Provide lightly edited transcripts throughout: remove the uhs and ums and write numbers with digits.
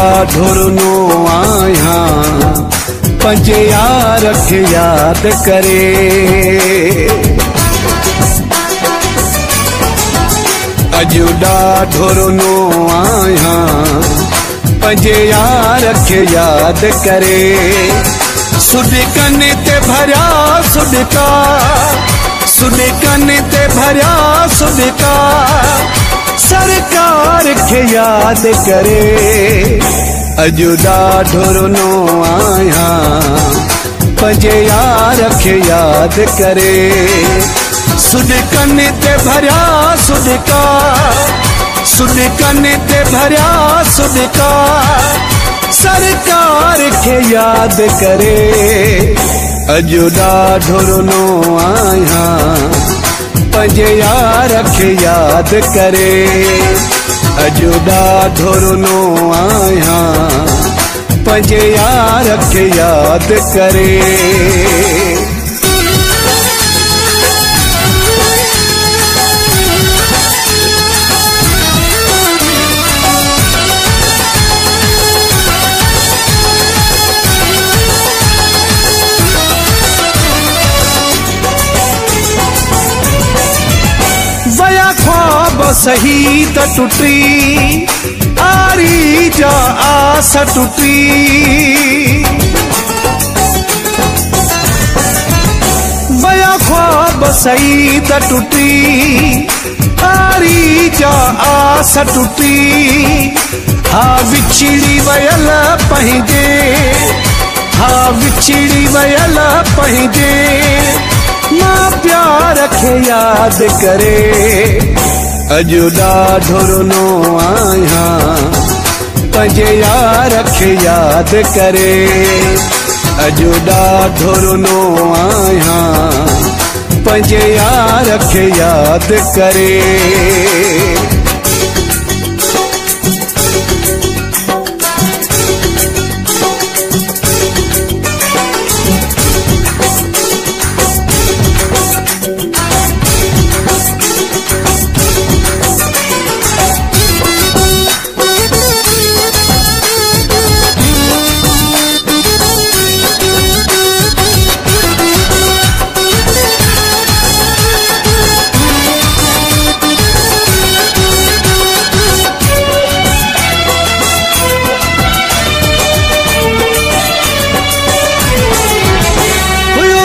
ॾाढो रुनो आहियां पंहिंजे यार खे यादि करे। अॼु ॾाढो रुनो आहियां पंहिंजे यार खे यादि करे। सुॾिकनि ते भरिया सुॾिका, सुॾिकनि ते भरिया सुॾिका, सरकार खे यादि करे। अॼु ॾाढो रुनो आहियां पंहिंजे यार खे यादि करे। सुॾिकनि ते भरिया सुॾिका, सुॾिकनि ते भरिया सुॾिका, सरकार खे यादि करे। अॼु ॾाढो रुनो आहियां पंहिंजे यार खे यादि करे। अॼु ॾाढो रुनो आहियां पंहिंजे यार खे यादि करे। वया ख्वाब सही त टुटी, आरी जा आस टुटी। वया ख्वाब सही त टुटी, आरी जा आस टुटी। हा विछड़ी वयल पंहिंजे, हा विछड़ी वयल पंहिंजे मां प्यार खे यादि करे। अॼु ॾाढो रुनो आहियां पंहिंजे यार खे यादि करे। अॼु ॾाढो रुनो आहियां पंहिंजे यार खे यादि करे।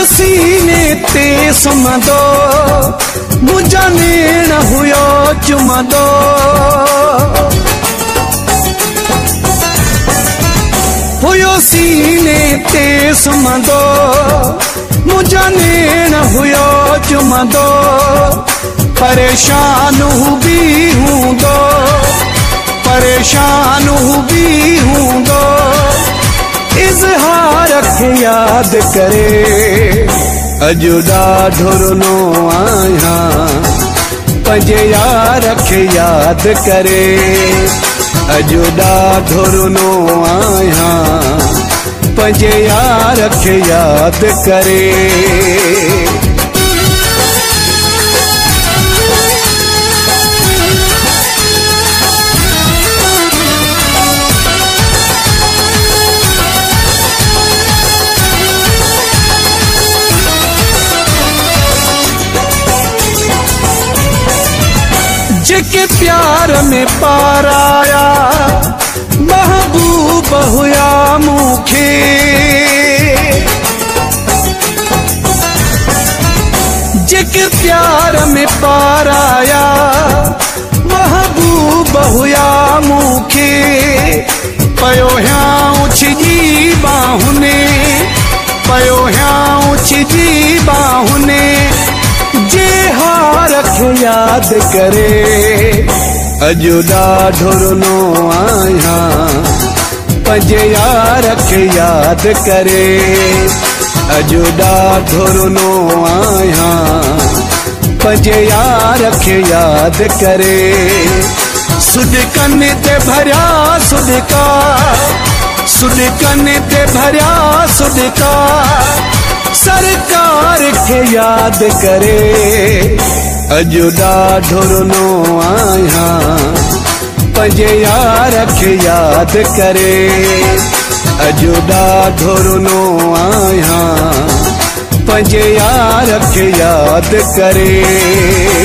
सीने ते सुम्हंदो मुंहिंजा नेण हुयो चुमंदो। हुयो सीने ते सुम्हंदो मुंहिंजा नेण हुयो चुमंदो। परेशान बि हूंदो, परेशान बि हूंदो, इज़हार खे यादि करे। अॼु ॾाढो रुनो आहियां पंहिंजे यार खे यादि करे। अॼु ॾाढो रुनो आहियां पंहिंजे यार खे यादि करे। जेके प्यार में पाराया महबूब हुया मूंखे। जेके प्यार में पाराया महबूब हुया मूंखे। पयो ह्यां छिजी बाहुने, पयो ह्यां छिजी बाहुने, जे हार खे यादि करे। अॼु ॾाढो रुनो आहियां पंहिंजे यार खे यादि करे। अॼु ॾाढो रुनो आहियां पंहिंजे यार खे यादि करे। सुॾिकनि ते भरिया सुॾिका, सुॾिकनि ते भरिया सुॾिका, सरकार खे यादि करे। अॼु ॾाढो रुनो आहियां पंहिंजे यार खे यादि करे अॼु ॾाढो रुनो आहियां पंहिंजे यार खे यादि करे।